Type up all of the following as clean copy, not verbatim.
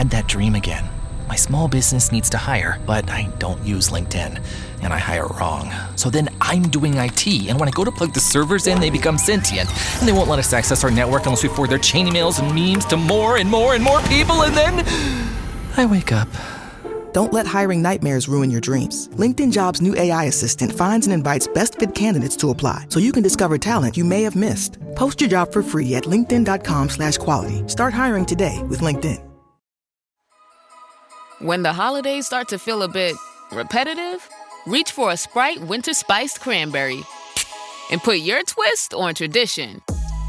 had that dream again. My small business needs to hire, but I don't use LinkedIn, and I hire wrong. So then I'm doing IT, and when I go to plug the servers in, they become sentient, and they won't let us access our network unless we forward their chain emails and memes to more and more and more people, and then I wake up. Don't let hiring nightmares ruin your dreams. LinkedIn Jobs' new AI assistant finds and invites best-fit candidates to apply, so you can discover talent you may have missed. Post your job for free at linkedin.com/quality. Start hiring today with LinkedIn. When the holidays start to feel a bit repetitive, reach for a Sprite Winter Spiced Cranberry and put your twist on tradition.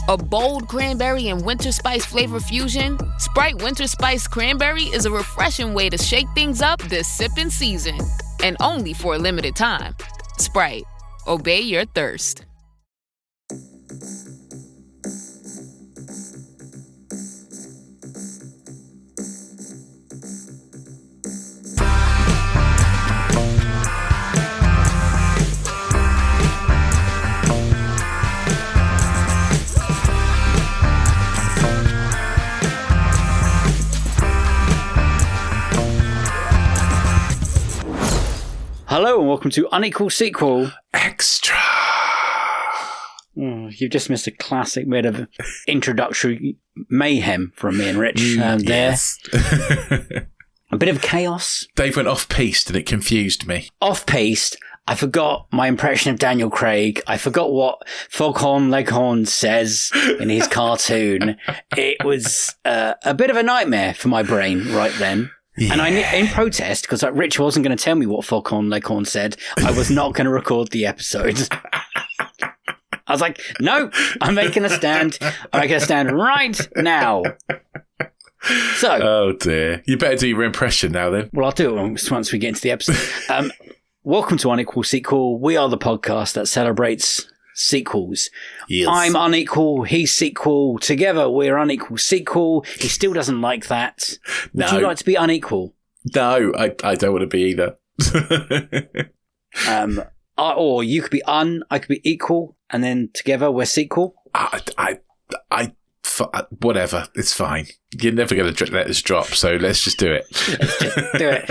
A bold cranberry and winter spice flavor fusion, Sprite Winter Spiced Cranberry is a refreshing way to shake things up this sipping season. And only for a limited time. Sprite. Obey your thirst. Hello and welcome to Unequal Sequel. Extra! Oh, you've just missed a classic bit of introductory mayhem from me and Rich Yes. there. A bit of chaos. Dave went off-piste and it confused me. Off-piste. I forgot my impression of Daniel Craig. I forgot what Foghorn Leghorn says in his cartoon. It was a bit of a nightmare for my brain right then. Yeah. And in protest, because Rich wasn't going to tell me what Foghorn Leghorn said, I was not going to record the episode. I was like, no, I'm making a stand. I'm making a stand right now. So, oh dear. You better do your impression now then. Well, I'll do it once we get into the episode. Welcome to Unequal Sequel. We are the podcast that celebrates sequels. Yes. I'm unequal, he's sequel. Together we're unequal sequel. He still doesn't like that. Would you like to be unequal? No, I don't want to be either. Or you could be I could be equal, and then together we're sequel. Whatever, it's fine. You're never going to let us drop, so let's just do it. Let's just do it.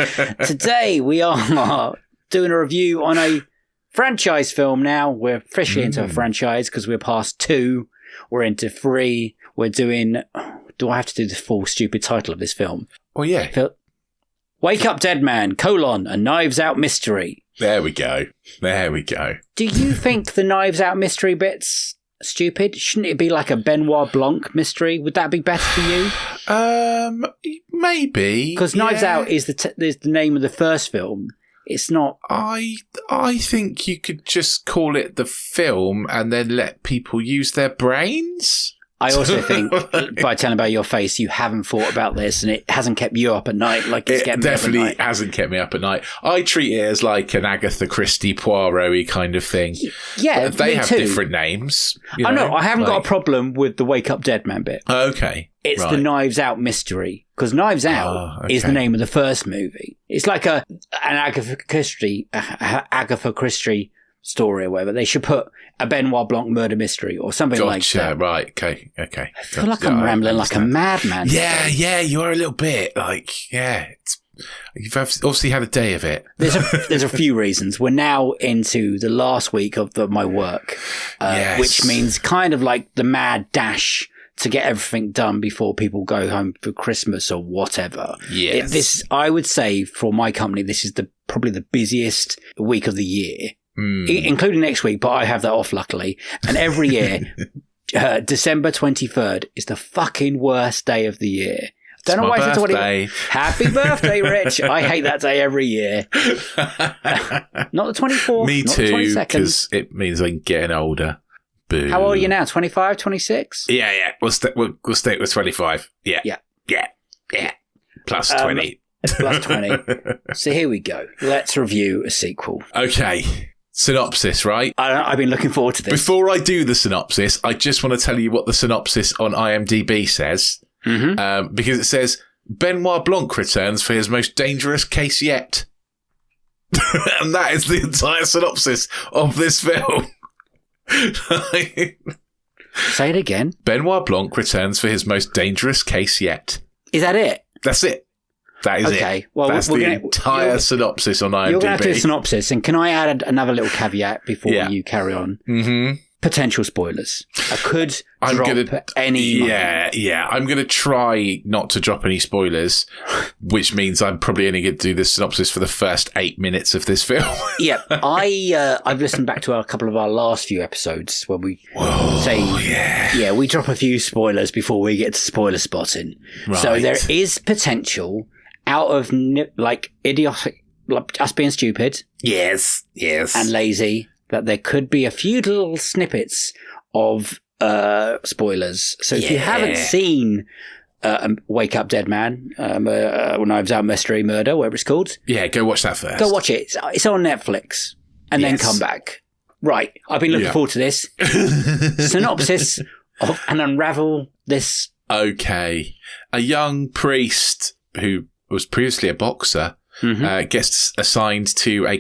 Today we are doing a review on a franchise film now. We're officially into a franchise because we're past 2. We're into 3. We're doing... Do I have to do the full stupid title of this film? Oh, yeah. Wake Up Dead Man, a Knives Out mystery. There we go. Do you think the Knives Out mystery bit's stupid? Shouldn't it be like a Benoit Blanc mystery? Would that be better for you? Maybe. Because Knives Out is the name of the first film. It's not... I think you could just call it the film and then let people use their brains. I also think, by telling about your face, you haven't thought about this and it hasn't kept you up at night like it's kept me up at night. It definitely hasn't kept me up at night. I treat it as like an Agatha Christie Poirot-y kind of thing. Yeah, but they have too. Different names. I know. I haven't got a problem with the Wake Up Dead Man bit. Okay. It's the Knives Out mystery. Because Knives Out is the name of the first movie. It's like an Agatha Christie story or whatever. They should put a Benoit Blanc murder mystery or something like that. Right. Okay. I feel like I'm rambling like a madman. Yeah, you are a little bit. You've obviously had a day of it. There's a few reasons. We're now into the last week of my work, which means kind of like the mad dash to get everything done before people go home for Christmas or whatever. Yes. I would say for my company, this is probably the busiest week of the year. Including next week, but I have that off luckily. And every year, December 23rd is the fucking worst day of the year. Don't know why it's the 20th. Happy birthday, Rich! I hate that day every year. Not the 24th. Me not too, the 22nd. because it means I'm getting older. Boo. How old are you now? 25, 26? Yeah. We'll stick with 25. Yeah. Plus 20. Plus 20. So here we go. Let's review a sequel. Okay. Synopsis, right? I've been looking forward to this. Before I do the synopsis, I just want to tell you what the synopsis on IMDb says. Because it says, Benoit Blanc returns for his most dangerous case yet. And that is the entire synopsis of this film. Say it again. Benoit Blanc returns for his most dangerous case yet. Is that it? That's it. That is it. Well, that's the entire synopsis on IMDb. You're going to have to do a synopsis, and can I add another little caveat before you carry on? Mm-hmm. Potential spoilers. I could drop any. Yeah. I'm going to try not to drop any spoilers, which means I'm probably only going to do the synopsis for the first 8 minutes of this film. Yeah, I've listened back to a couple of our last few episodes where we we drop a few spoilers before we get to spoiler spotting. Right. So there is potential out of idiotic, like us being stupid. Yes. And lazy. That there could be a few little snippets of spoilers. So if you haven't seen Wake Up Dead Man, Knives Out Mystery Murder, whatever it's called. Yeah, go watch that first. Go watch it. It's on Netflix. And then come back. Right, I've been looking forward to this. Synopsis of and unravel this. Okay. A young priest who was previously a boxer gets assigned to a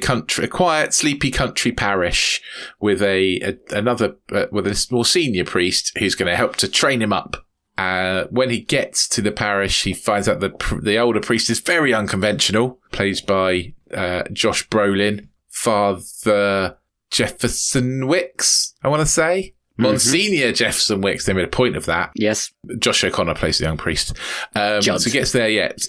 quiet, sleepy country parish with another more senior priest who's going to help to train him up. When he gets to the parish, he finds out that the older priest is very unconventional, played by Josh Brolin, Father Jefferson Wicks, I want to say. Monsignor Jefferson Wicks, they made a point of that. Yes. Josh O'Connor plays the young priest. So he gets there yet.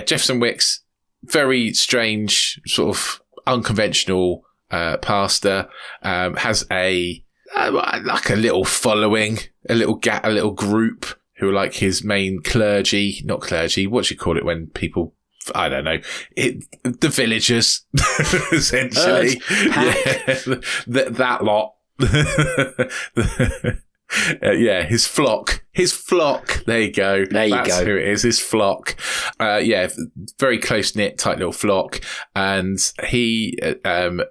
Jefferson Wicks, very strange, sort of unconventional pastor, has a little following, a little group who are like his main clergy, not clergy, what do you call it when people, I don't know, the villagers, essentially. That lot. His flock. There you go. That's who it is. His flock. Very close knit, tight little flock. And he,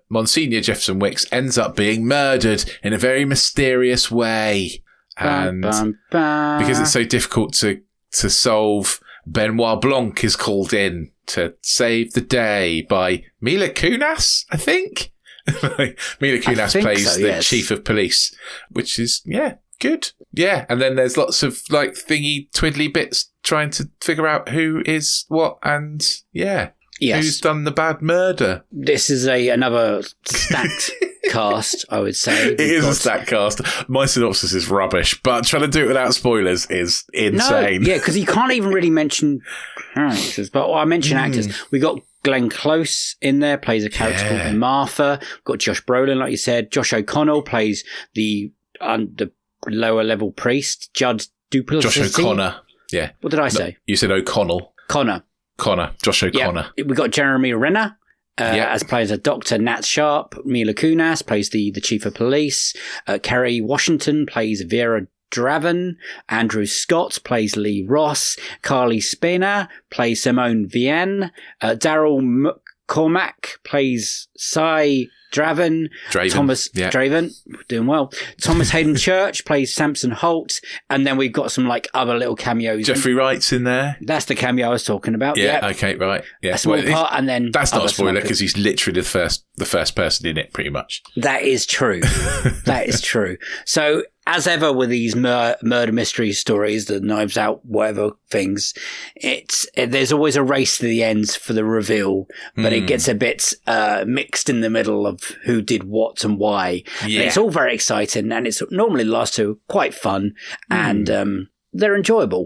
Monsignor Jefferson Wicks, ends up being murdered in a very mysterious way. And because it's so difficult to solve, Benoit Blanc is called in to save the day by Mila Kunis, I think. Mila Kunis plays the chief of police, which is, good. Yeah, and then there's lots of like thingy twiddly bits trying to figure out who is what and who's done the bad murder. This is another stacked cast, I would say. It is a stacked cast. My synopsis is rubbish, but trying to do it without spoilers is insane. No, because you can't even really mention characters, but I mention actors. We got Glenn Close in there, plays a character called Martha. Got Josh Brolin, like you said. Josh O'Connell plays the lower level priest. Judd Duplessis. Josh O'Connor. Yeah. What did I say? You said O'Connell. Connor. Josh O'Connor. Yeah. We got Jeremy Renner. As plays a Dr. Nat Sharp. Mila Kunis plays the chief of police. Kerry Washington plays Vera Draven. Andrew Scott plays Lee Ross. Carly Spina plays Simone Vienne. Daryl McCormack plays Cy Draven. Thomas Draven, doing well. Thomas Hayden Church plays Samson Holt, and then we've got some like other little cameos. Jeffrey Wright's in there. That's the cameo I was talking about. Yeah. Okay. Right. Yeah. A small part, and then that's not a spoiler because he's literally the first person in it, pretty much. That is true. That is true. So, as ever with these murder mystery stories, the Knives Out, whatever things, there's always a race to the ends for the reveal, but it gets a bit mixed in the middle of who did what and why. Yeah. It's all very exciting, and it's normally the last two quite fun, and they're enjoyable.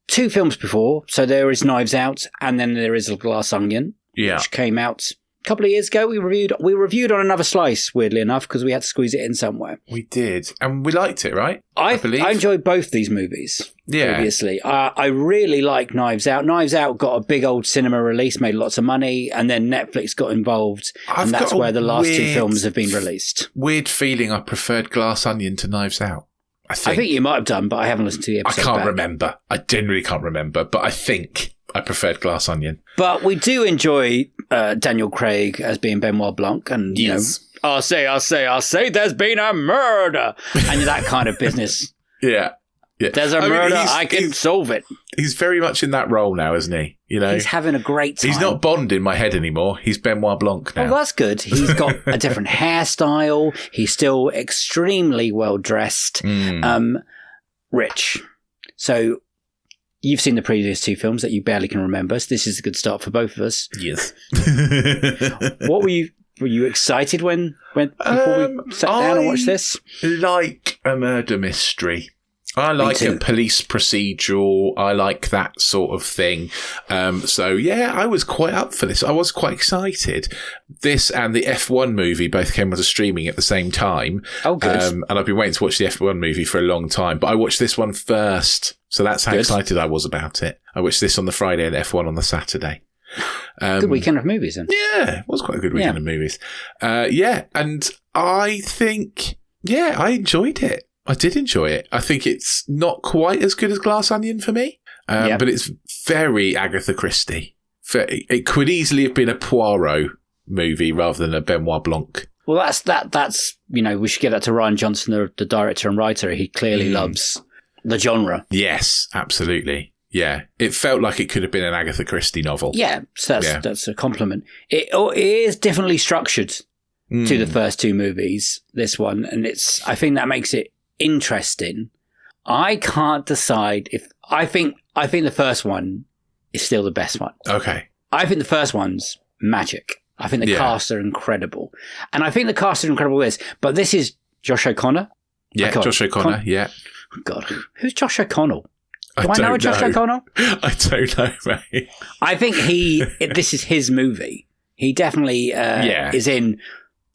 2 films before, so there is Knives Out, and then there is Glass Onion, which came out a couple of years ago. We reviewed on Another Slice, weirdly enough, because we had to squeeze it in somewhere. We did, and we liked it, right? I enjoyed both these movies. Yeah, previously, I really like Knives Out. Knives Out got a big old cinema release, made lots of money, and then Netflix got involved, and that's where the last 2 films have been released. Weird feeling. I preferred Glass Onion to Knives Out. I think you might have done, but I haven't listened to the episode. I can't remember. I genuinely can't remember, but I think I preferred Glass Onion. But we do enjoy Daniel Craig as being Benoit Blanc, and you know, I'll say, there's been a murder, and that kind of business. Yeah. There's a murder, I can solve it. He's very much in that role now, isn't he? You know, he's having a great time. He's not Bond in my head anymore. He's Benoit Blanc now. Well, that's good. He's got a different hairstyle. He's still extremely well dressed. Rich. So You've seen the previous two films that you barely can remember, so this is a good start for both of us. Yes. What were you excited when before we sat down and watched this? Like a murder mystery. I like a police procedural. I like that sort of thing. So yeah, I was quite up for this. I was quite excited. This and the F1 movie both came onto streaming at the same time. Oh, good. And I've been waiting to watch the F1 movie for a long time, but I watched this one first. So that's how excited I was about it. I watched this on the Friday and F1 on the Saturday. Good weekend of movies then. Yeah, it was quite a good weekend of movies. And I think, I enjoyed it. I did enjoy it. I think it's not quite as good as Glass Onion for me, but it's very Agatha Christie. It could easily have been a Poirot movie rather than a Benoit Blanc. Well, that's we should give that to Rian Johnson, the director and writer. He clearly loves the genre. Yes, absolutely. Yeah, it felt like it could have been an Agatha Christie novel. Yeah, so that's a compliment. It is differently structured to the first two movies, this one, and I think that makes it interesting. I can't decide if I think the first one is still the best one. Okay. I think the first one's magic. I think the cast are incredible. And I think the cast are incredible with this, but this is Josh O'Connor. Yeah, Josh O'Connor, yeah. God, who's Josh O'Connell? Do I know Josh O'Connell? I don't know, mate. I think this is his movie. He definitely is in,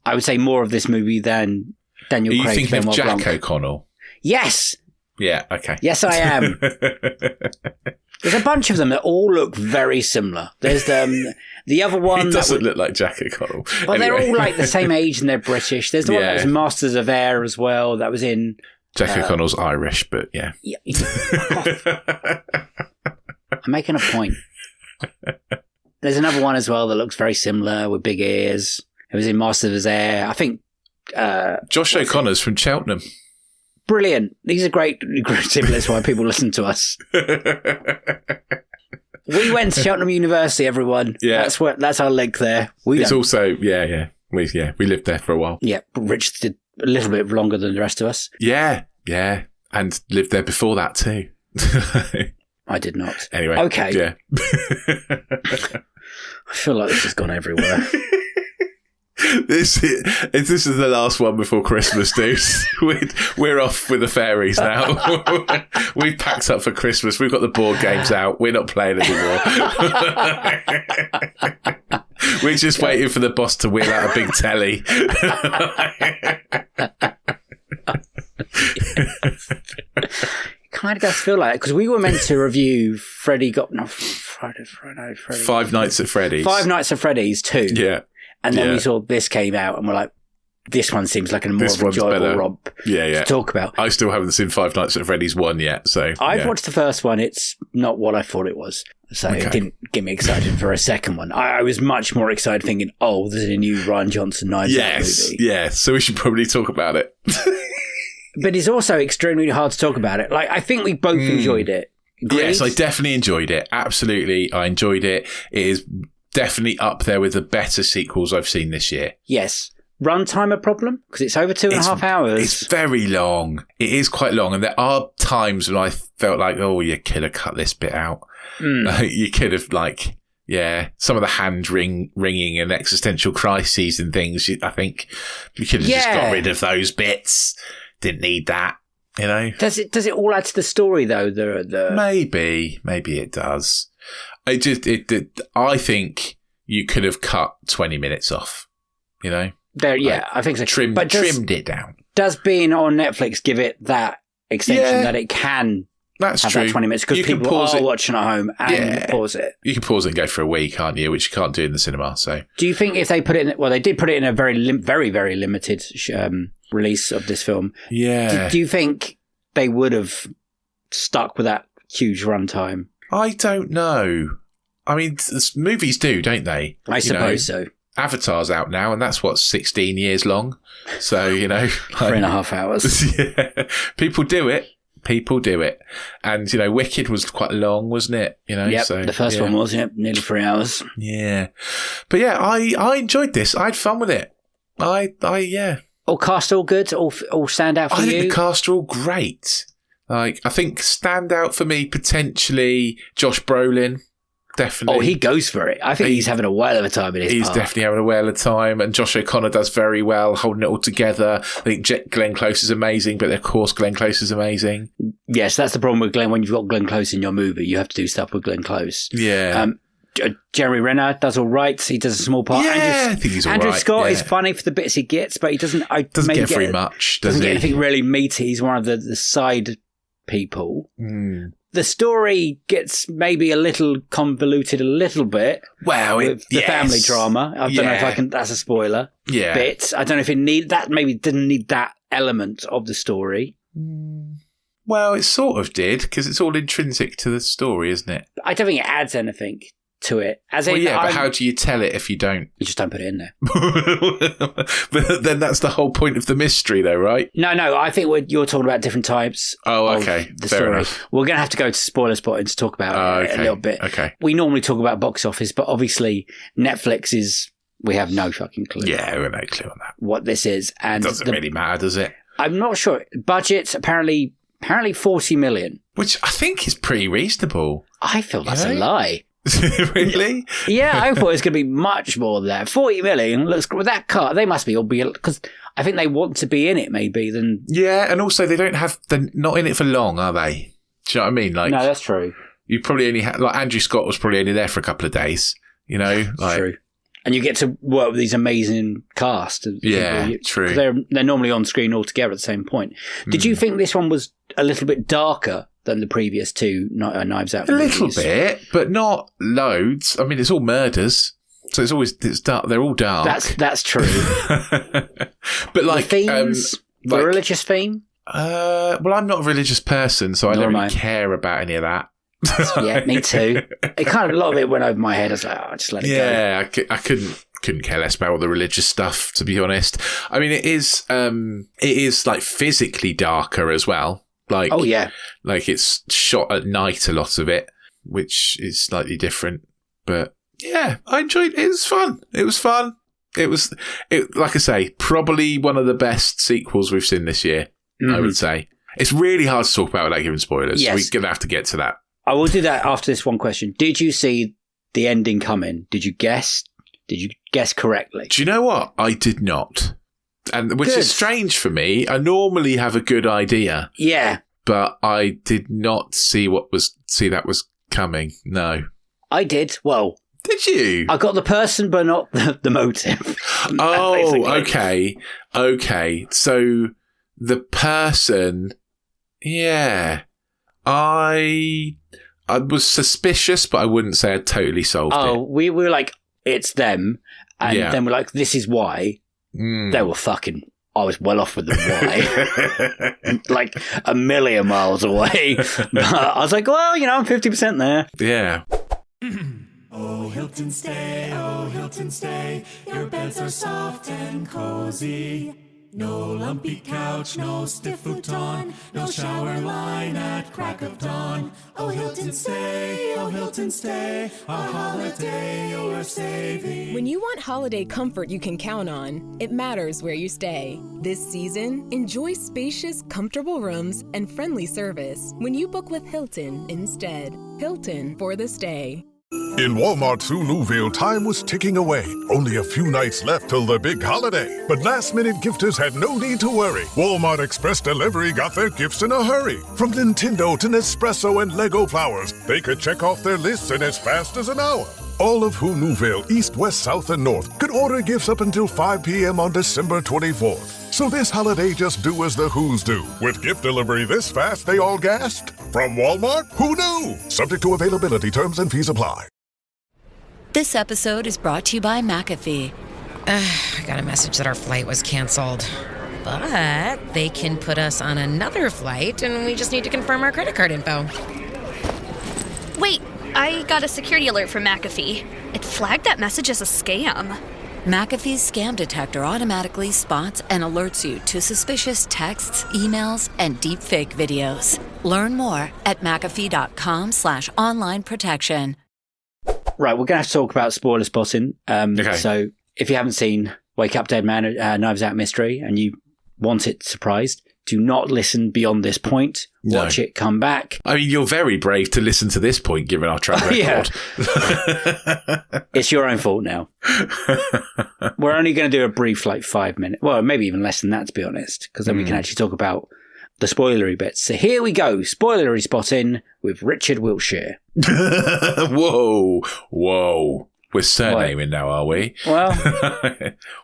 I would say, more of this movie than Daniel Craig. Are you thinking of Jack Blanc. O'Connell? Yes. Yeah, okay. Yes, I am. There's a bunch of them that all look very similar. There's the other one. He doesn't look like Jack O'Connell. Well, they're all like the same age and they're British. There's the one that was Masters of Air as well. That was in... Jack O'Connell's Irish, but yeah. I'm making a point. There's another one as well that looks very similar with big ears. It was in Masters of Air. I think... Josh O'Connor's from Cheltenham. Brilliant. These are great stimulus why people listen to us. We went to Cheltenham University, everyone. Yeah. That's our link there. It's also, we lived there for a while. Yeah, Rich did a little bit longer than the rest of us. Yeah. And lived there before that too. I did not. Anyway. Okay. Yeah. I feel like this has gone everywhere. This is the last one before Christmas, dudes. We're off with the fairies now. We've packed up for Christmas. We've got the board games out. We're not playing anymore. We're just waiting for the boss to wheel out a big telly. Kind of does feel like it, because we were meant to review Friday. Five Nights at Freddy's. Five Nights at Freddy's 2. Yeah. And then we saw this came out and we're like, this one seems like a more enjoyable romp to talk about. I still haven't seen Five Nights at Freddy's 1 yet, so... I've watched the first one. It's not what I thought it was. So it didn't get me excited for a second one. I was much more excited thinking, there's a new Rian Johnson Knives Out movie. Yeah, so we should probably talk about it. But it's also extremely hard to talk about it. Like, I think we both enjoyed it. Agreed? Yes, I definitely enjoyed it. Absolutely, I enjoyed it. It is definitely up there with the better sequels I've seen this year. Yes. Runtime a problem? Because it's over 2.5 hours. It's very long. It is quite long. And there are times when I felt like, you could have cut this bit out. You could have, some of the hand wringing and existential crises and things. I think you could have just got rid of those bits. Didn't need that, you know? Does it all add to the story, though? Maybe it does. I think you could have cut 20 minutes off, you know? I think so. Trimmed it down. Does being on Netflix give it that extension that it can have true. That 20 minutes? Because people are watching at home and pause it. You can pause it and go for a week, can't you? Which you can't do in the cinema. So, do you think if they put it in... Well, they did put it in a very, very, very limited release of this film. Yeah. Do you think they would have stuck with that huge runtime? I don't know. I mean, movies do, don't they? I suppose so. Avatar's out now, and that's 16 years long. So, 3.5 hours. Yeah. People do it. And, Wicked was quite long, wasn't it? Yep, so, the first one was, nearly 3 hours. Yeah. But I enjoyed this. I had fun with it. All cast all good? All stand out for you? I think the cast are all great. Like, I think standout for me, potentially Josh Brolin. Definitely. Oh, he goes for it. I think he's having a whale of a time in his He's part. definitely having a whale of a time. And Josh O'Connor does very well, holding it all together. I think Glenn Close is amazing, but of course Glenn Close is amazing. Yes, that's the problem with Glenn. When you've got Glenn Close in your movie, you have to do stuff with Glenn Close. Yeah. Jeremy Renner does all right. He does a small part. Yeah, I think he's all Andrew right. Scott is funny for the bits he gets, but he doesn't get very much, does doesn't he? get anything really meaty. He's one of the side people. Mm. The story gets maybe a little convoluted a little bit. Well, with the family drama. I don't know if I can. That's a spoiler. Yeah. Bit. I don't know if it didn't need that element of the story. Well, it sort of did, because it's all intrinsic to the story, isn't it? I don't think it adds anything to it. But how do you tell it if you don't? You just don't put it in there. But then that's the whole point of the mystery, though, right? No, I think you're talking about different types. Oh, okay. The Fair story. enough. We're going to have to go to spoiler spotting to talk about it a little bit. Okay. We normally talk about box office, but obviously Netflix we have no fucking clue. Yeah, we have no clue on that. What this is. And It doesn't really matter, does it? I'm not sure. Budget, apparently 40 million. Which I think is pretty reasonable. I feel that's a lie. Really? Yeah, I thought it was going to be much more than that. 40 million looks with that car. They must be all because I think they want to be in it. Maybe then. Yeah, and also they're not in it for long, are they? Do you know what I mean? Like, no, that's true. You probably only like Andrew Scott was probably only there for a couple of days. You know, like, true. And you get to work with these amazing cast. Yeah, true. They're normally on screen all together at the same point. Did you think this one was a little bit darker than the previous two Knives Out movies? A little bit, but not loads. I mean, it's all murders, so it's dark. They're all dark. That's true. But like the themes, the religious theme. Well, I'm not a religious person, so I don't really care about any of that. Yeah, me too. It kind of a lot of it went over my head. I was like, just let it go. Yeah, I couldn't care less about all the religious stuff, to be honest. I mean, it is like physically darker as well. Like, oh yeah, like it's shot at night, a lot of it, which is slightly different. But yeah, I enjoyed it. It was fun. Like I say, probably one of the best sequels we've seen this year. Mm-hmm. I would say it's really hard to talk about without giving spoilers. Yes. We're gonna have to get to that. I will do that after this one question. Did you see the ending coming? Did you guess correctly? Do you know what? I did not. And which is strange for me. I normally have a good idea. Yeah. But I did not see that was coming. No. I did. Well. Did you? I got the person, but not the motive. Oh, okay. So the person, yeah. I was suspicious, but I wouldn't say I totally solved it. Oh, we were like, it's them. And then we're like, this is why. They were fucking... I was well off with them why. Like a million miles away. But I was like, well, I'm 50% there. Yeah. Oh, Hilton stay. Your beds are soft and cozy. No lumpy couch, no stiff futon, no shower line at crack of dawn. Oh, Hilton stay, our holiday you're saving. When you want holiday comfort you can count on, it matters where you stay. This season, enjoy spacious, comfortable rooms and friendly service when you book with Hilton instead. Hilton for the stay. In Walmart's Unequal, time was ticking away. Only a few nights left till the big holiday. But last-minute gifters had no need to worry. Walmart Express Delivery got their gifts in a hurry. From Nintendo to Nespresso and Lego flowers, they could check off their lists in as fast as an hour. All of Whodunit, East, West, South, and North could order gifts up until 5 p.m. on December 24th. So this holiday, just do as the Who's do. With gift delivery this fast, they all gasped. From Walmart, who knew? Subject to availability, terms and fees apply. This episode is brought to you by McAfee. I got a message that our flight was canceled. But they can put us on another flight, and we just need to confirm our credit card info. Wait, I got a security alert from McAfee. It flagged that message as a scam. McAfee's scam detector automatically spots and alerts you to suspicious texts, emails, and deepfake videos. Learn more at McAfee.com/online protection. Right, we're going to have to talk about spoiler spotting. Okay. So if you haven't seen Wake Up Dead Man, Knives Out Mystery, and you want it surprised, Do not listen beyond this point. Watch it, come back. I mean, you're very brave to listen to this point, given our track record. It's your own fault now. We're only going to do a brief, 5 minute. Well, maybe even less than that, to be honest, because then we can actually talk about the spoilery bits. So here we go. Spoilery spotting with Richard Wilshire. Whoa. We're surnaming now, are we? Well,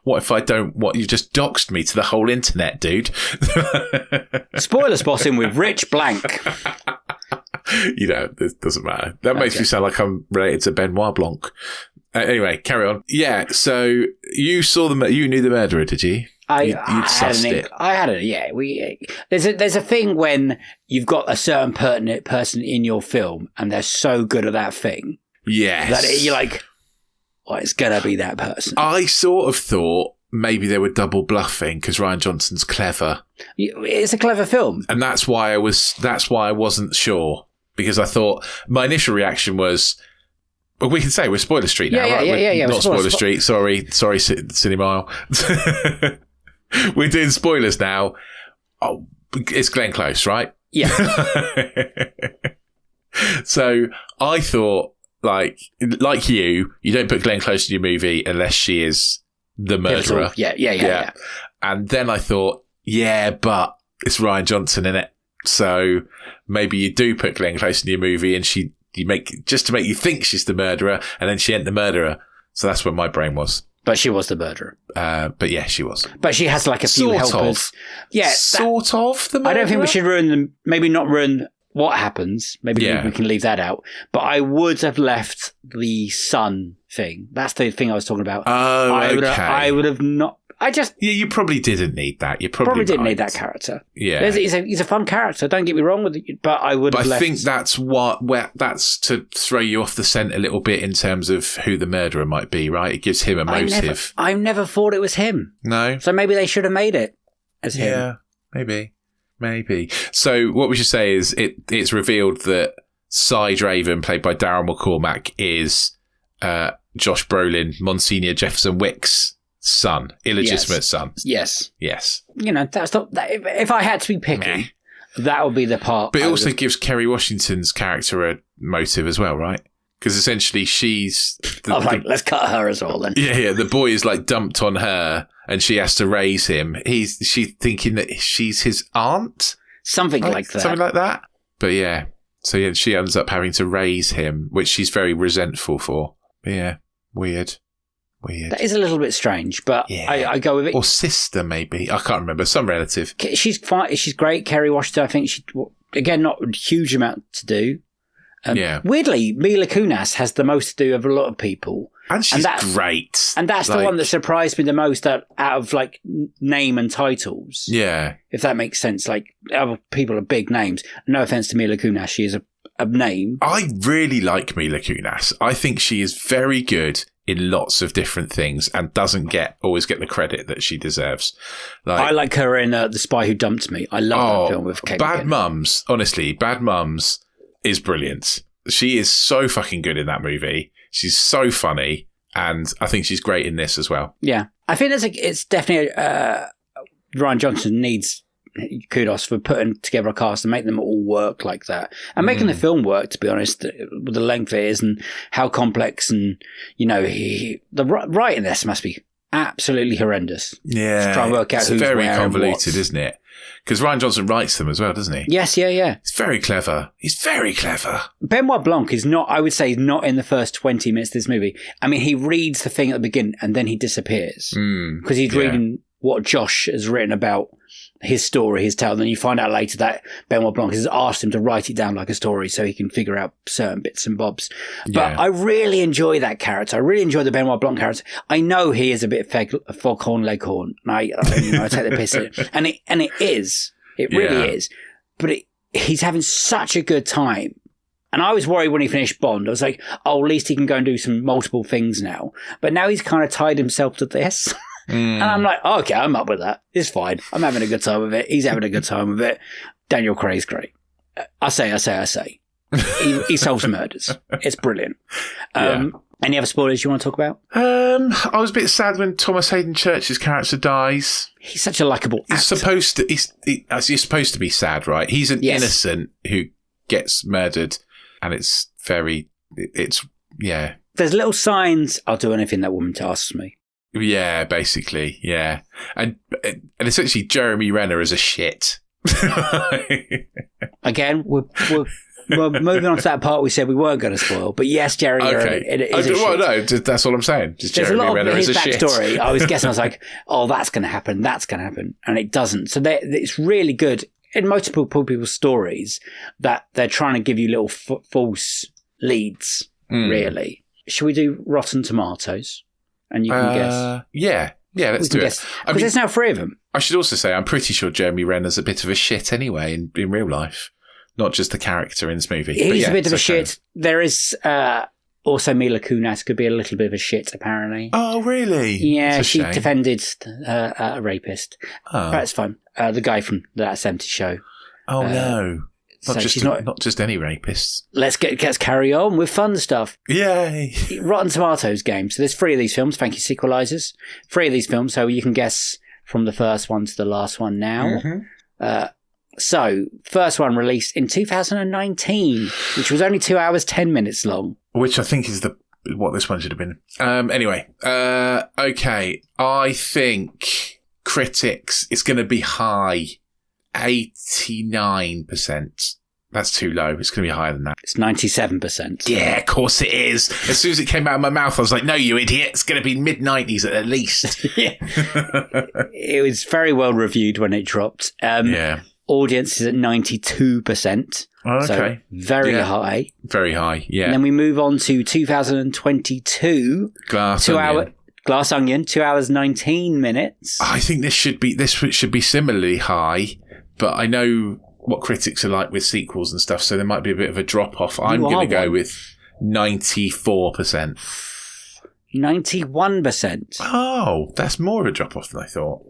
what if I don't? What, you just doxed me to the whole internet, dude. spoiler spotting with Rich Blanc. This doesn't matter. That makes me sound like I'm related to Benoit Blanc. Anyway, carry on. Yeah, so you knew the murderer, did you? You'd sussed it. I had it. Yeah, there's a thing when you've got a certain pertinent person in your film, and they're so good at that thing. Yes, that you're like, well, it's gonna be that person. I sort of thought maybe they were double bluffing because Rian Johnson's clever. It's a clever film, and that's why I wasn't sure, because I thought my initial reaction was, well, we can say we're spoiler street now, right? Yeah. Not spoiler street. Sorry, Cine Mile. We're doing spoilers now. Oh, it's Glenn Close, right? Yeah. So I thought, like you don't put Glenn Close in your movie unless she is the murderer. Yeah. And then I thought, but it's Rian Johnson in it, so maybe you do put Glenn Close in your movie, and you make just to make you think she's the murderer, and then she ain't the murderer. So that's where my brain was. But she was the murderer. But yeah, she was. But she has like a few helpers. Yeah, sort of the murderer. I don't think we should maybe not ruin what happens. Maybe we can leave that out. But I would have left the son thing. That's the thing I was talking about. Oh, okay. I would have not. You probably didn't need that. You probably didn't need that character. Yeah, he's a fun character. Don't get me wrong with it, but I would. But I think that's that's to throw you off the scent a little bit in terms of who the murderer might be. Right, it gives him a motive. I never thought it was him. No, so maybe they should have made it as him. Yeah, maybe. So what we should say is it's revealed that Cy Draven, played by Darren McCormack, is Josh Brolin, Monsignor Jefferson Wick's son, illegitimate son. Yes. That's not. If I had to be picky, that would be the part. But it also gives Kerry Washington's character a motive as well, right? Because essentially she's. Let's cut her as well then. Yeah. The boy is like dumped on her, and she has to raise him. She's thinking that she's his aunt, something like that. But yeah, so she ends up having to raise him, which she's very resentful for. But yeah, weird. That is a little bit strange, but I go with it. Or sister, maybe. I can't remember. Some relative. She's fine. She's great. Kerry Washington, I think again, not a huge amount to do. Weirdly, Mila Kunis has the most to do of a lot of people. And she's great. And that's the one that surprised me the most out of like name and titles. Yeah. If that makes sense. Like, other people are big names. No offense to Mila Kunis. She is a name. I really like Mila Kunis. I think she is very good in lots of different things and doesn't always get the credit that she deserves. I like her in The Spy Who Dumped Me. I love that film with Kate Bad Mums. Honestly, Bad Mums is brilliant. She is so fucking good in that movie. She's so funny, and I think she's great in this as well. Yeah. I think it's definitely Rian Johnson needs kudos for putting together a cast and making them all work like that, and making the film work, to be honest, with the length it is and how complex, and the writing this must be absolutely horrendous. Yeah, to try and work out it's who's very where convoluted, isn't it? Because Rian Johnson writes them as well, doesn't he? Yes, yeah. He's very clever. Benoit Blanc is not, I would say, not in the first 20 minutes of this movie. I mean, he reads the thing at the beginning and then he disappears because he's reading what Josh has written about his story, his tale. And then you find out later that Benoit Blanc has asked him to write it down like a story so he can figure out certain bits and bobs. But I really enjoy that character. I really enjoy the Benoit Blanc character. I know he is a bit foghorn leghorn. I take the piss at it. And it is. It really is. But he's having such a good time. And I was worried when he finished Bond. I was like, at least he can go and do some multiple things now. But now he's kind of tied himself to this. And I'm like, okay, I'm up with that. It's fine. I'm having a good time with it. He's having a good time with it. Daniel Craig's great. I say. He solves murders. It's brilliant. Any other spoilers you want to talk about? I was a bit sad when Thomas Hayden Church's character dies. He's such a likable actor. You're supposed to be sad, right? He's an innocent who gets murdered, and it's There's little signs, I'll do anything that woman asks me. Yeah, basically, yeah. And essentially Jeremy Renner is a shit. Again, we're moving on to that part we said we weren't going to spoil, but yes, Jeremy Renner is a shit. Well, no, that's all I'm saying. Just There's Jeremy a lot Renner of his is a backstory. shit. I was guessing, I was like, oh, that's going to happen, and it doesn't. So it's really good in multiple people's stories that they're trying to give you little false leads, really. Should we do Rotten Tomatoes? And you can guess. Yeah, let's do it. Because there's now 3 of them. I should also say, I'm pretty sure Jeremy Renner's a bit of a shit anyway in real life. Not just the character in this movie. He's a bit of a shit. There is also Mila Kunis could be a little bit of a shit, apparently. Oh, really? Yeah, she defended a rapist. Oh. That's fine. The guy from that 70s show. Oh, no. Not just any rapists. Let's carry on with fun stuff. Yay! Rotten Tomatoes game. So there's 3 of these films. Thank you, sequelizers. 3 of these films, so you can guess from the first one to the last one now. Mm-hmm. So, first one released in 2019, which was only 2 hours, 10 minutes long. Which I think is what this one should have been. Anyway, okay. I think critics, it's going to be high. 89%. That's too low. It's going to be higher than that. It's 97%. Yeah, of course it is. As soon as it came out of my mouth, I was like, no, you idiot. It's going to be mid-90s at least. Yeah. It was very well reviewed when it dropped. Audience is at 92%. Okay. So very high. Very high, yeah. And then we move on to 2022. Glass Onion, 2 hours, 19 minutes. I think this should be similarly high, but I know what critics are like with sequels and stuff, so there might be a bit of a drop-off. I'm going to go with 94%. 91%. Oh, that's more of a drop-off than I thought.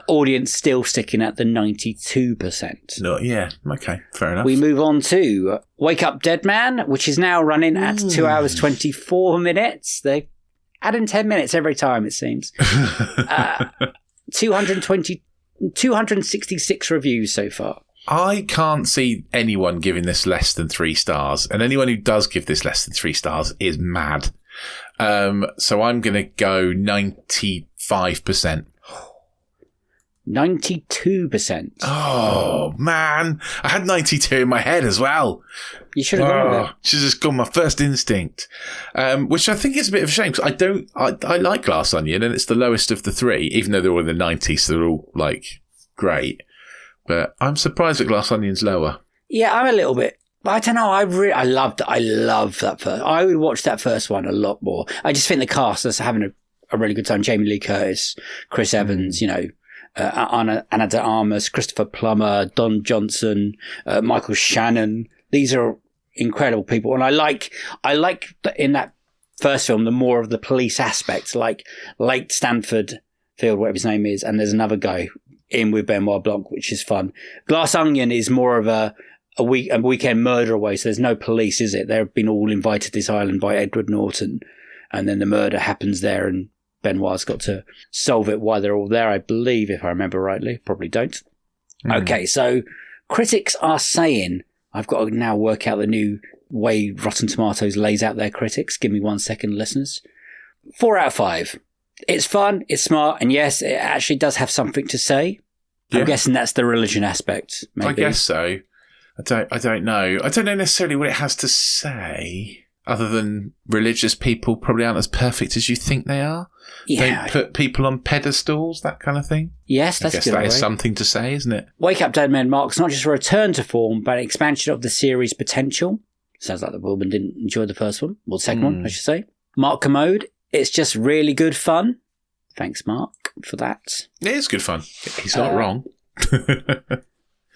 Audience still sticking at the 92%. No, yeah, okay, fair enough. We move on to Wake Up Dead Man, which is now running at 2 hours, 24 minutes. They add in 10 minutes every time, it seems. 266 reviews so far. I can't see anyone giving this less than 3 stars, and anyone who does give this less than 3 stars is mad. So I'm going to go 95%. 92%. Oh, man. I had 92 in my head as well. You should have gone with it. Should have just gone my first instinct. Which I think is a bit of a shame, because I like Glass Onion, and it's the lowest of the 3, even though they're all in the 90s, so they're all, great. But I'm surprised that Glass Onion's lower. Yeah, I'm a little bit. I don't know. I love that first. I would watch that first one a lot more. I just think the cast is having a really good time. Jamie Lee Curtis, Chris Evans, Anna de Armas, Christopher Plummer, Don Johnson, Michael Shannon. These are incredible people, and I like in that first film the more of the police aspects, like Lake Stanford Field, whatever his name is, and there's another guy in with Benoit Blanc, which is fun. Glass Onion is more of a weekend murder away, so there's no police, is it? They've been all invited to this island by Edward Norton, and then the murder happens there, and Benoit's got to solve it while they're all there, I believe, if I remember rightly. Probably don't. Okay, so critics are saying, I've got to now work out the new way Rotten Tomatoes lays out their critics. Give me 1 second, listeners. 4 out of 5. It's fun, it's smart, and yes, it actually does have something to say. Yeah. I'm guessing that's the religion aspect, maybe. I guess so. I don't know. I don't know necessarily what it has to say, other than religious people probably aren't as perfect as you think they are. Yeah. Don't put people on pedestals, that kind of thing. Yes, that's I guess a good that way. is something to say, isn't it? Wake Up Dead Man marks not just a return to form, but an expansion of the series' potential. Sounds like the woman didn't enjoy the first one. Well, the second one, I should say. Mark Commode, it's just really good fun. Thanks, Mark, for that. It is good fun. He's not wrong.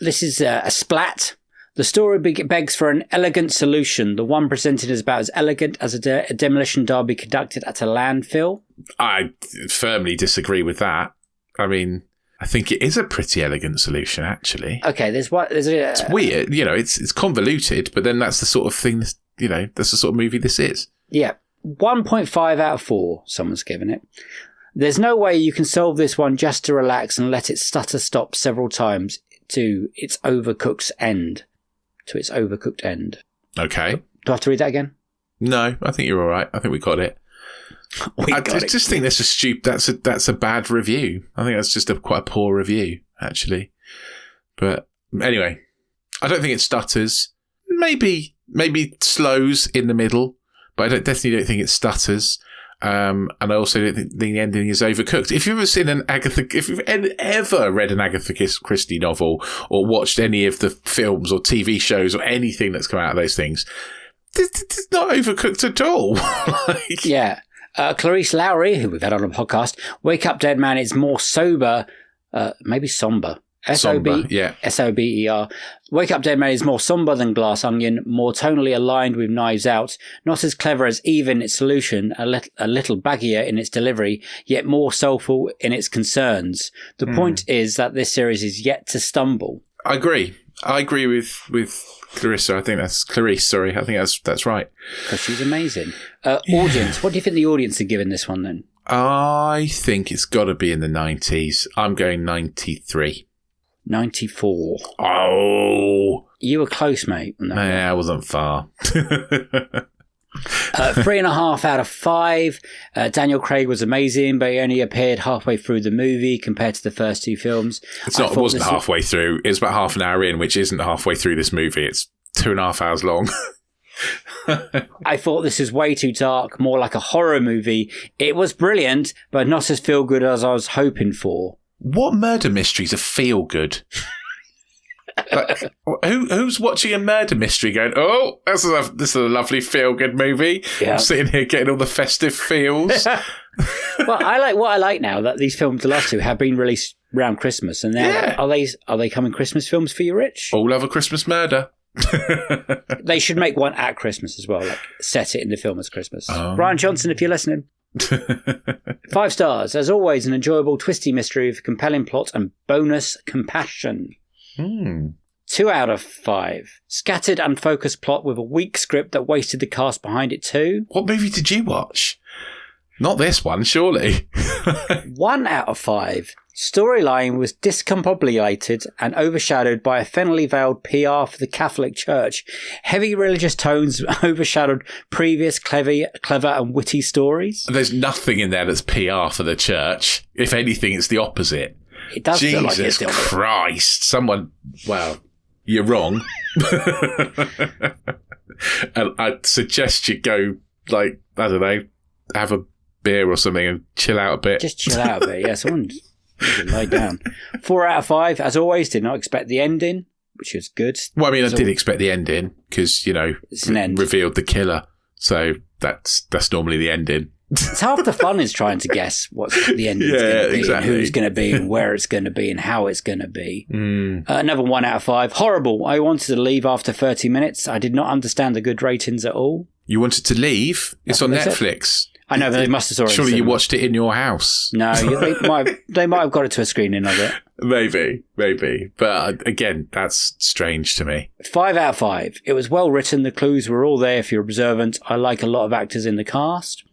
This is a splat. The story begs for an elegant solution. The one presented is about as elegant as a demolition derby conducted at a landfill. I firmly disagree with that. I mean, I think it is a pretty elegant solution, actually. Okay, it's weird, it's convoluted, but then that's the sort of thing, that's the sort of movie this is. Yeah. 1.5 out of 4, someone's given it. There's no way you can solve this one just to relax and let it stutter stop several times to its overcooked end. Okay. Do I have to read that again? No, I think you're all right. I think we got it. I just think that's a bad review. I think that's just quite a poor review, actually. But anyway, I don't think it stutters. Maybe slows in the middle, but I definitely don't think it stutters. And I also don't think the ending is overcooked. If you've ever read an Agatha Christie novel or watched any of the films or TV shows or anything that's come out of those things, it's not overcooked at all. Yeah. Clarice Lowry, who we've had on a podcast, Wake Up Dead Man is more sober, maybe somber. S-O-B-E-R. Wake Up Dead Man is more somber than Glass Onion, more tonally aligned with Knives Out, not as clever as Eve in its solution, a little baggier in its delivery, yet more soulful in its concerns. The point is that this series is yet to stumble. I agree with Clarissa. I think that's Clarice. Sorry, I think that's right. Because she's amazing. Audience. What do you think the audience are giving this one then? I think it's got to be in the 90s. I'm going 93. 94. Oh, you were close, mate. No, I wasn't far. 3.5 out of 5. Daniel Craig was amazing, but he only appeared halfway through the movie compared to the first 2 films. It wasn't halfway through. It was about half an hour in, which isn't halfway through this movie. It's 2.5 hours long. I thought this was way too dark, more like a horror movie. It was brilliant, but not as feel good as I was hoping for. What murder mysteries are feel good? Like, who's watching a murder mystery going, oh, this is a lovely feel good movie? Yeah. I'm sitting here getting all the festive feels. Well, I like now that these films, the last 2, have been released around Christmas, and now are they coming Christmas films for you, Rich? All have a Christmas murder. They should make one at Christmas as well, like set it in the film as Christmas. Rian Johnson, if you're listening. 5 stars. As always, an enjoyable twisty mystery with compelling plot and bonus compassion. 2 out of 5. Scattered and focused plot with a weak script that wasted the cast behind it too. What movie did you watch? Not this one, surely. 1 out of 5. Storyline was discombobulated and overshadowed by a thinly veiled PR for the Catholic Church. Heavy religious tones overshadowed previous clever and witty stories. There's nothing in there that's PR for the church. If anything, it's the opposite. It does feel like it's the opposite. Jesus Christ. Well, you're wrong. And I'd suggest you go, I don't know, have a beer or something and chill out a bit. Just chill out a bit, yeah. Someone lie down. 4 out of 5. As always, did not expect the ending, which was good. Well, I mean, I did expect the ending because, it's an end. Revealed the killer. So that's normally the ending. It's half the fun is trying to guess what the ending's going to be, exactly. and who it's going to be, and where it's going to be, and how it's going to be. Another 1 out of 5. Horrible. I wanted to leave after 30 minutes. I did not understand the good ratings at all. You wanted to leave? It's on Netflix. I know, but they must have saw it. Surely you watched it in your house. No, they might have got it to a screening of it. Maybe. But again, that's strange to me. 5 out of 5. It was well written. The clues were all there if you're observant. I like a lot of actors in the cast.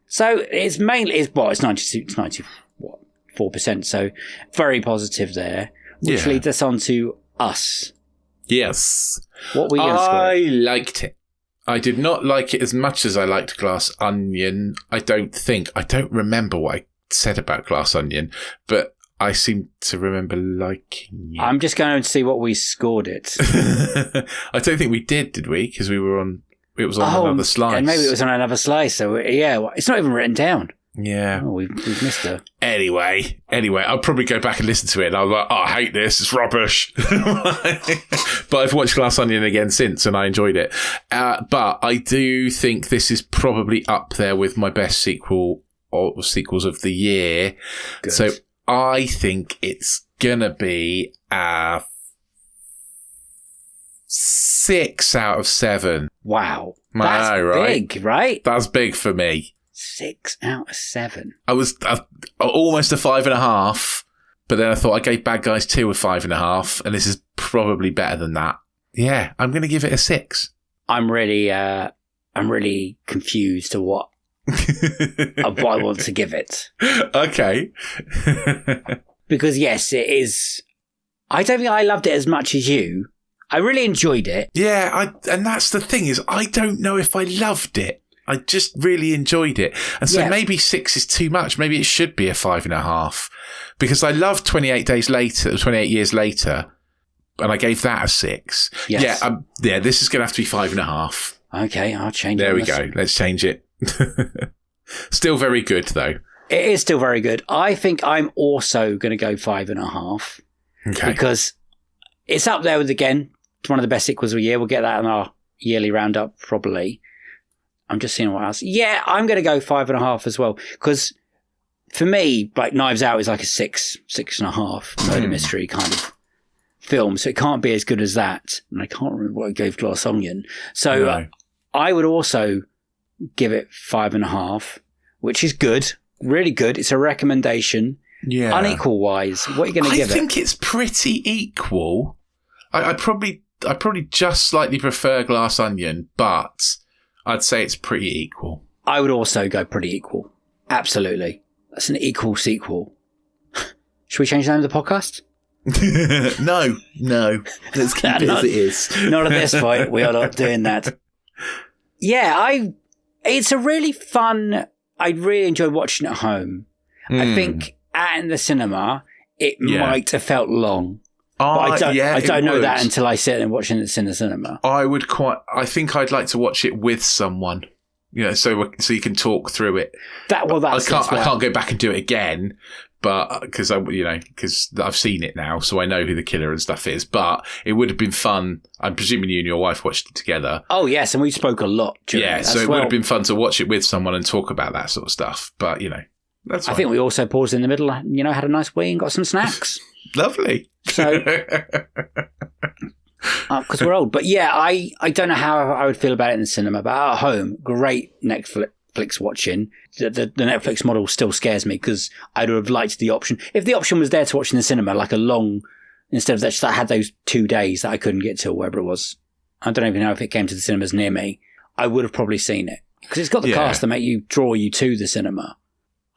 So it's 94%. So very positive there, which leads us on to Us. Yes. What were you going to score? I liked it. I did not like it as much as I liked Glass Onion. I don't remember what I said about Glass Onion, but I seem to remember liking it. I'm just going to see what we scored it. I don't think we did we? Because it was on another slice. And maybe it was on another slice. So it's not even written down. Yeah. Oh, we've missed her. Anyway, I'll probably go back and listen to it and I'll be like, I hate this, it's rubbish. But I've watched Glass Onion again since and I enjoyed it. But I do think this is probably up there with my best sequel or sequels of the year. Good. So I think it's gonna be a 6 out of 7. Wow. That's big, right? That's big for me. 6 out of 7. I was almost a 5.5, But then I thought I gave Bad Guys 2 a 5.5, and this is probably better than that. Yeah, I'm going to give it a 6. I'm really confused to what of what I want to give it. Okay. Because yes, it is. I don't think I loved it as much as you. I really enjoyed it. Yeah, and that's the thing is, I don't know if I loved it. I just really enjoyed it. And so maybe 6 is too much. Maybe it should be a 5.5. Because I loved 28 years later, and I gave that a 6. Yes. Yeah, this is going to have to be 5.5. Okay, I'll change it. There we go. Let's change it. Still very good, though. It is still very good. I think I'm also going to go 5.5. Okay. Because it's up there with, again, it's one of the best sequels of the year. We'll get that in our yearly roundup, probably. I'm just seeing what else. Yeah, I'm going to go 5.5 as well. Because for me, like Knives Out is like a 6.5 murder mystery kind of film. So it can't be as good as that. And I can't remember what I gave Glass Onion. So I would also give it 5.5, which is good. Really good. It's a recommendation. Yeah. Unequal wise, what are you going to give it? I think it's pretty equal. I probably just slightly prefer Glass Onion, but I'd say it's pretty equal. I would also go pretty equal. Absolutely. That's an equal sequel. Should we change the name of the podcast? No. Let's keep it as it is. Not at this point. We are not doing that. Yeah, it's a really fun. I really enjoyed watching it at home. I think in the cinema, it might have felt long. But I don't know that until I sit and watch it in the cinema. I think I'd like to watch it with someone, so you can talk through it. I can't go back and do it again, but because I've seen it now, so I know who the killer and stuff is. But it would have been fun. I'm presuming you and your wife watched it together. Oh yes, and we spoke a lot. So it would have been fun to watch it with someone and talk about that sort of stuff. But that's fine. I think we also paused in the middle, had a nice wee and got some snacks. Lovely. So, because we're old. But yeah, I don't know how I would feel about it in the cinema, but at home, great Netflix watching. The Netflix model still scares me because I'd have liked the option. If the option was there to watch in the cinema, like a long, instead of that, I had those 2 days that I couldn't get to, or whatever it was. I don't even know if it came to the cinemas near me. I would have probably seen it because it's got the cast that draw you to the cinema.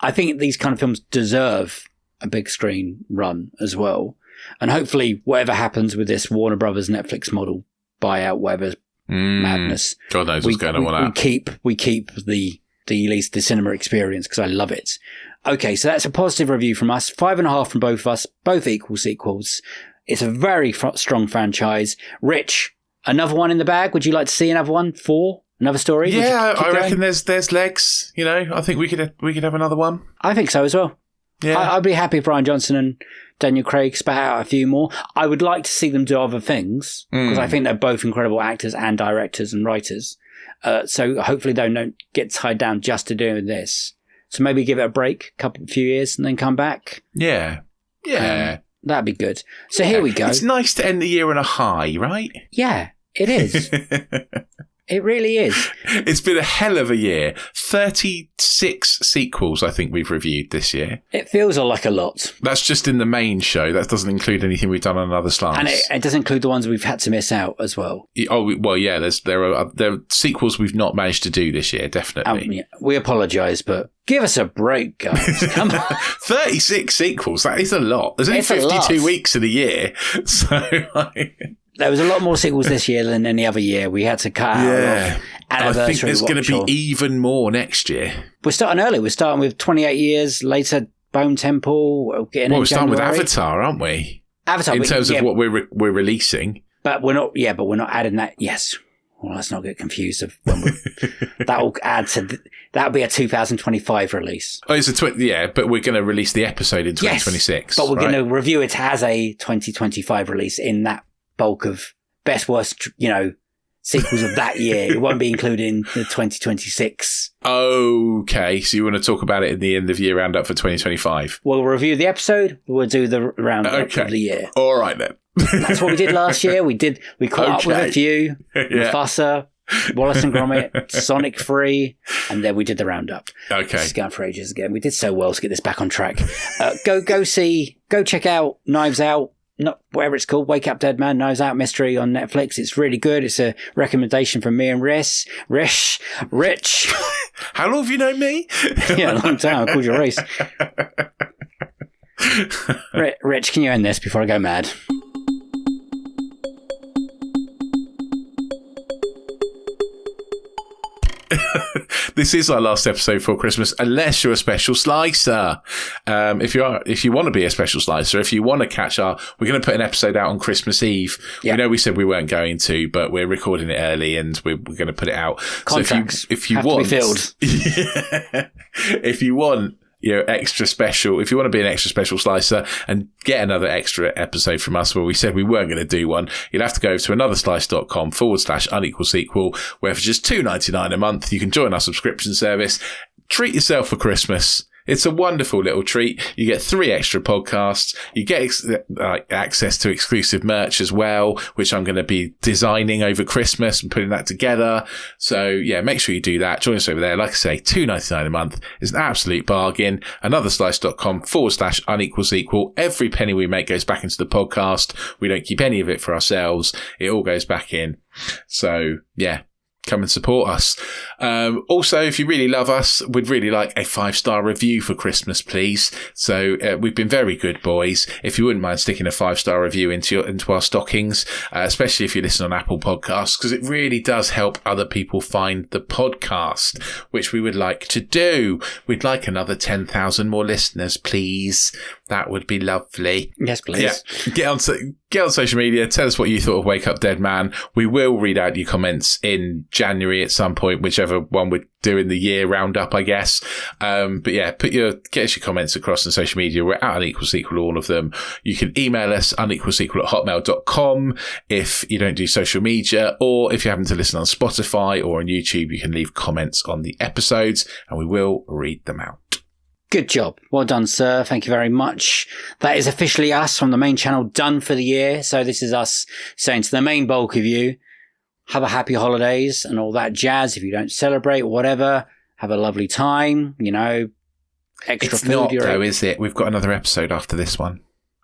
I think these kind of films deserve a big screen run as well. And hopefully whatever happens with this Warner Brothers Netflix model buyout, whatever madness. God knows what's going on with that. We keep the at least the cinema experience because I love it. Okay, so that's a positive review from us. 5.5 from both of us, both equal sequels. It's a very strong franchise. Rich, another one in the bag. Would you like to see another one? 4? Another story? Yeah, I reckon there's legs. I think we could have another one. I think so as well. Yeah, I'd be happy if Rian Johnson and Daniel Craig spat out a few more. I would like to see them do other things because I think they're both incredible actors and directors and writers. So hopefully they don't get tied down just to doing this. So maybe give it a break, few years, and then come back. Yeah. That'd be good. So here we go. It's nice to end the year on a high, right? Yeah, it is. It really is. It's been a hell of a year. 36 sequels, I think we've reviewed this year. It feels like a lot. That's just in the main show. That doesn't include anything we've done on other slants. And it doesn't include the ones we've had to miss out as well. Oh, well, yeah. There are sequels we've not managed to do this year, definitely. We apologise, but give us a break, guys. Come on. 36 sequels. That is a lot. There's only 52 weeks in a year. So, there was a lot more sequels this year than any other year. We had to cut out I think there's going to be even more next year. We're starting early. We're starting with 28 years later, Bone Temple. We're starting with Avatar, aren't we? Avatar. In terms of what we're releasing. But we're not. Yeah, but we're not adding that. Yes. Well, let's not get confused of when that'll add to. That'll be a 2025 release. Oh, it's but we're going to release the episode in 2026. Yes, but we're going to review it as a 2025 release in that bulk of best worst sequels of that year. It won't be included in the 2026. Okay, so you want to talk about it in the end of year roundup for 2025? We'll review the episode. We'll do the roundup of the year. All right then. That's what we did last year. We caught up with a few. Mufasa, Wallace and Gromit, Sonic 3, and then we did the roundup. Okay. This is going for ages again. We did so well to get this back on track. Go check out Knives Out. Not whatever it's called, Wake Up Dead Man, Knives Out Mystery on Netflix. It's really good. It's a recommendation from me and Rich. How long have you known me? Yeah, a long time. I called you Reese. Rich, can you end this before I go mad? This is our last episode for Christmas, unless you're a special slicer. If you want to be a special slicer, if you want to catch we're going to put an episode out on Christmas Eve. Yeah. We know we said we weren't going to, but we're recording it early and we're going to put it out. Contracts so if you have want, to be filled. If you want, extra special, if you want to be an extra special slicer and get another extra episode from us where we said we weren't going to do one, you'd have to go to anotherslice.com/unequal sequel, where for just $2.99 a month, you can join our subscription service. Treat yourself for Christmas. It's a wonderful little treat. You get 3 extra podcasts. You get access to exclusive merch as well, which I'm going to be designing over Christmas and putting that together. So yeah, make sure you do that. Join us over there. Like I say, $2.99 a month is an absolute bargain. anotherslice.com/unequal sequel. Every penny we make goes back into the podcast. We don't keep any of it for ourselves. It all goes back in. So yeah. Come and support us. Also, if you really love us, we'd really like a 5-star review for Christmas, please. So we've been very good boys. If you wouldn't mind sticking a 5-star review into our stockings, especially if you listen on Apple Podcasts, because it really does help other people find the podcast, which we would like to do. We'd like another 10,000 more listeners, please. That would be lovely. Yes, please. Yeah. Get on social media. Tell us what you thought of Wake Up Dead Man. We will read out your comments in January at some point, whichever one we're doing the year roundup, I guess. But yeah, get us your comments across on social media. We're at Unequal Sequel, all of them. You can email us unequalsequel@hotmail.com if you don't do social media, or if you happen to listen on Spotify or on YouTube, you can leave comments on the episodes and we will read them out. Good job. Well done, sir. Thank you very much. That is officially us from the main channel done for the year. So this is us saying to the main bulk of you, have a happy holidays and all that jazz. If you don't celebrate, whatever, have a lovely time, extra it's food. Not though, is it? We've got another episode after this one.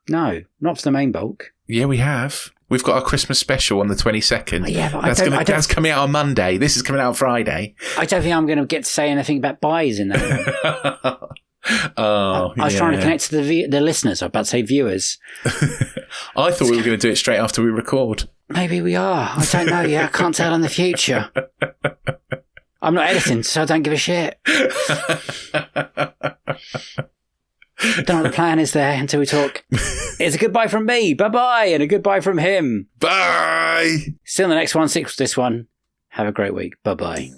No, not for the main bulk. Yeah, we have. We've got our Christmas special on the 22nd. Yeah, but that's coming out on Monday. This is coming out on Friday. I don't think I'm going to get to say anything about buys in that one. I was trying to connect to the listeners. I was about to say viewers. I thought we were going to do it straight after we record. Maybe we are. I don't know yet. I can't tell in the future. I'm not editing, so I don't give a shit. Don't know what the plan is there until we talk. It's a goodbye from me. Bye-bye. And a goodbye from him. Bye. See you on the next one. Sequel to this one. Have a great week. Bye-bye.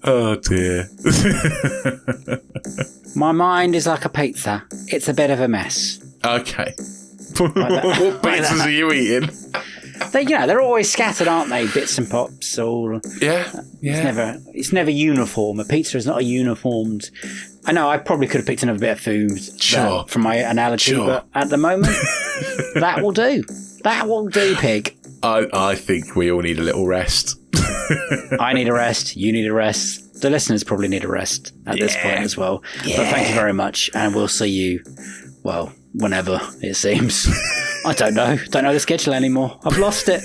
Oh, dear. My mind is like a pizza. It's a bit of a mess. Okay. What pizzas are you eating? They're always scattered, aren't they? Bits and pops. All. Yeah. It's never uniform. A pizza is not a uniformed. I know. I probably could have picked another bit of food from my analogy, but at the moment, that will do. That will do, pig. I think we all need a little rest. I need a rest. You need a rest. The listeners probably need a rest at this point as well. Yeah. But thank you very much, and we'll see you. Well, whenever it seems. I don't know. Don't know the schedule anymore. I've lost it.